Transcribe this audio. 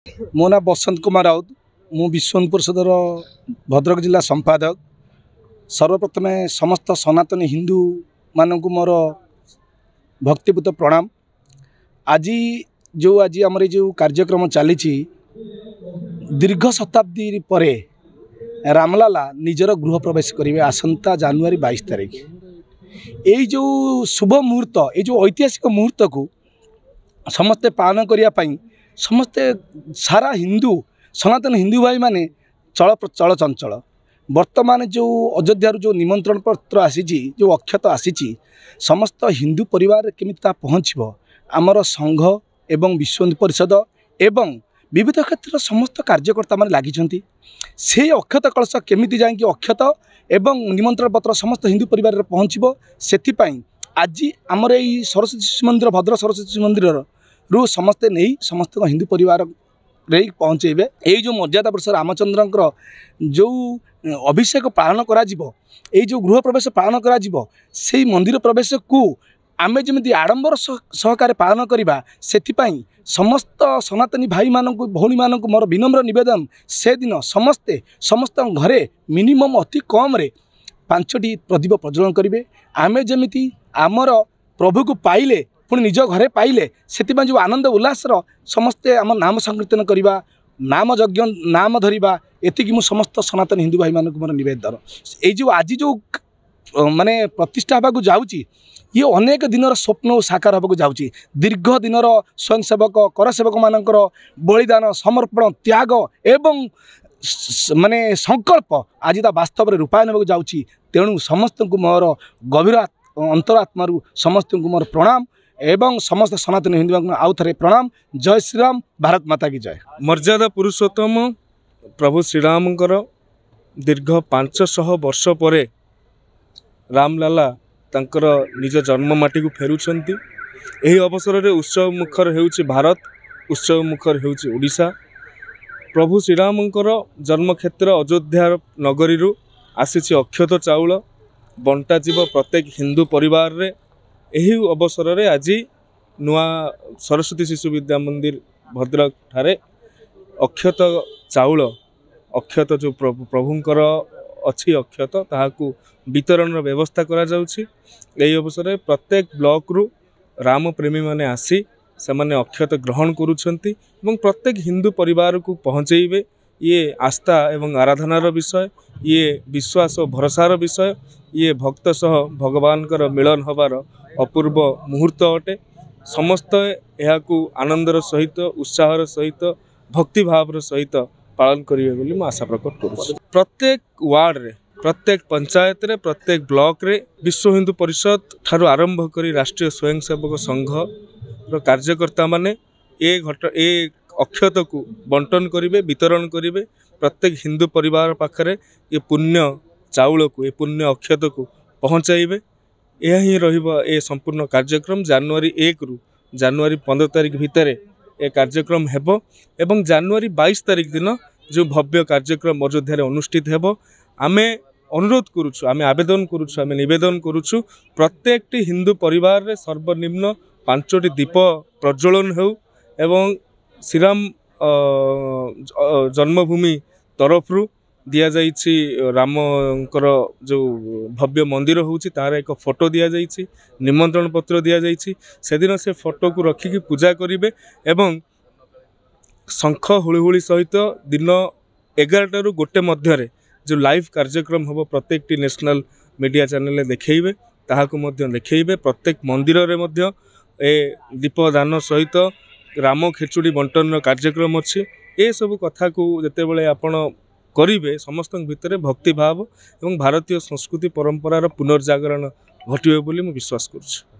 मो ना बसंत कुमार राउत मु विश्व परिषदर भद्रक जिला संपादक। सर्वप्रथम समस्त सनातन हिंदू मानक मोर भक्तिपूत प्रणाम। आज आमर जो कार्यक्रम चली दीर्घ शताब्दी पर रामलाला निजर गृह प्रवेश करेंगे आसंता जनवरी 22 तारीख। यही जो शुभ मुहूर्त ये जो ऐतिहासिक मुहूर्त को समस्ते पालन करने समस्ते सारा हिंदू सनातन हिंदू भाई माने चल चंचल। वर्तमान जो अयोध्या जो निमंत्रण पत्र आसी जो अक्षत आसी समस्त हिंदू परिवार केमिता पहुँचब आमर संघ एवं विश्व हिंदू परिषद एवं विविध क्षेत्र समस्त कार्यकर्ता मान लगी से अक्षत कलश केमिति जाकि अक्षत एवं निमंत्रण पत्र समस्त हिंदू परिवार पहुँचब से आज आमर यही सरस्वती शिशु मंदिर भद्रक सरस्वती शिशु मंदिर रू समस्ते नहीं समस्त हिंदू परिवार रे पहुँचेबे। यही जो मर्यादा पुरुष रामचंद्र जो अभिषेक पालन करा जो गृह प्रवेश पालन करा से मंदिर प्रवेश को आमे जमी आडंबर सहकार पालन करवा से समस्त सनातनी भाई मानक भौणी मानक मोर विनम्र निवेदन से दिन समस्ते समस्त घरे मिनिमम अति कम रे 5टी प्रदीप प्रज्वलन करेंगे। आमे जमी आमर प्रभु को पाइले पुणी निज घरे पाइले से जो आनंद उल्लास समस्ते आम नाम संकीर्तन करवा नाम यज्ञ नाम धरवा एति मु समस्त सनातन हिंदू भाई मानक मोर निवेदन ये जो आज जो माने प्रतिष्ठा होगा जाऊँगी ये अनेक दिनर स्वप्न साकार होगा जाऊँगी। दीर्घ दिनर स्वयंसेवक कर सेवक मानकर बलिदान समर्पण त्याग एवं माने संकल्प आज वास्तव में रूपायन होगा जाऊँगी। तेणु समस्त को मोर गभीर अंतरात्मारू समस्त को मोर प्रणाम एवं समस्त सनातन हिंदू आउ थे प्रणाम। जय श्री राम, भारत माता की जय। मर्यादा पुरुषोत्तम प्रभु श्रीरामकर दीर्घ 500 वर्ष पर रामलाला तांकर निज जन्ममाटी को फेरुछंती। एही अवसर में उत्सव मुखर होउछि भारत, उत्सव मुखर होउछि ओडिशा। प्रभु श्रीरामकर जन्मक्षेत्र अयोध्या नगरी आसी अक्षत चाउल बंटा जीव प्रत्येक हिंदू परिवार रे। एही अवसर में आज नुआ सरस्वती शिशु विद्या मंदिर भद्रक ठारे अक्षत चाउल अक्षत जो प्रभुंकर अच्छी अक्षत ताहाकू वितरण व्यवस्था करा जाउछि। एही अवसर में प्रत्येक ब्लॉक रु राम प्रेमी माने आसी से माने अक्षत ग्रहण करुछंती एवं प्रत्येक हिंदू परिवार को पहुँचेबे। ये आस्था एवं आराधनार विषय, ये विश्वास और भरोसार विषय, ये भक्त सह भगवान कर मिलन हबार अपूर्व मुहूर्त अटे। समस्त यहाकू आनंदर सहित उत्साहर सहित भक्ति भावर सहित पालन करिवे बोली मैं आशा प्रकट करुछि। प्रत्येक वार्ड रे प्रत्येक पंचायत रे प्रत्येक ब्लॉक रे विश्व हिंदू परिषद ठारू आरंभ करी राष्ट्रीय स्वयंसेवक संघ कार्यकर्ता माने ए अक्षत को बंटन करिवे वितरण करिवे। प्रत्येक हिंदू परिवार पाखरे ये पुण्य चाउल को ये पुण्य अक्षत को पहुँचाइबे। यह ही रहिबा ए संपूर्ण कार्यक्रम। जनवरी 1 रु जनवरी 15 तारीख भितर ए कार्यक्रम हेबो एवं जनवरी 22 तारीख दिन जो भव्य कार्यक्रम अयोध्या अनुष्ठित हेबो। आमे अनुरोध करुछु, आमे आवेदन करुछु, आमे निवेदन करुछु प्रत्येक हिंदू परिवार रे सर्वनिम्न 5टी दीप प्रज्वलन हो एवं श्रीराम जन्मभूमि तरफ रु दिया जाइछि रामकर जो भव्य मंदिर होउछि तार एक फोटो दिया जाइछि, निमंत्रण पत्र दिया जाइछि। से दिन से फोटो को रखिकी पूजा करिवे एवं शंख हुलहुली सहित दिन 11 रु 1 मध्य जो लाइव कार्यक्रम हम प्रत्येक टी नेशनल मीडिया चैनल देखैबे ताहाको मध्य देखैबे। प्रत्येक मंदिर रे मध्य ए दीपदान सहित राम खेचुड़ी बंटन कार्यक्रम अच्छी। ये सब कथा को जिते बड़े आपण करिवे समस्त भितर भक्ति भाव एवं भारतीय संस्कृति परंपरार पुनर्जागरण घटिबे बोली मैं विश्वास करुछि।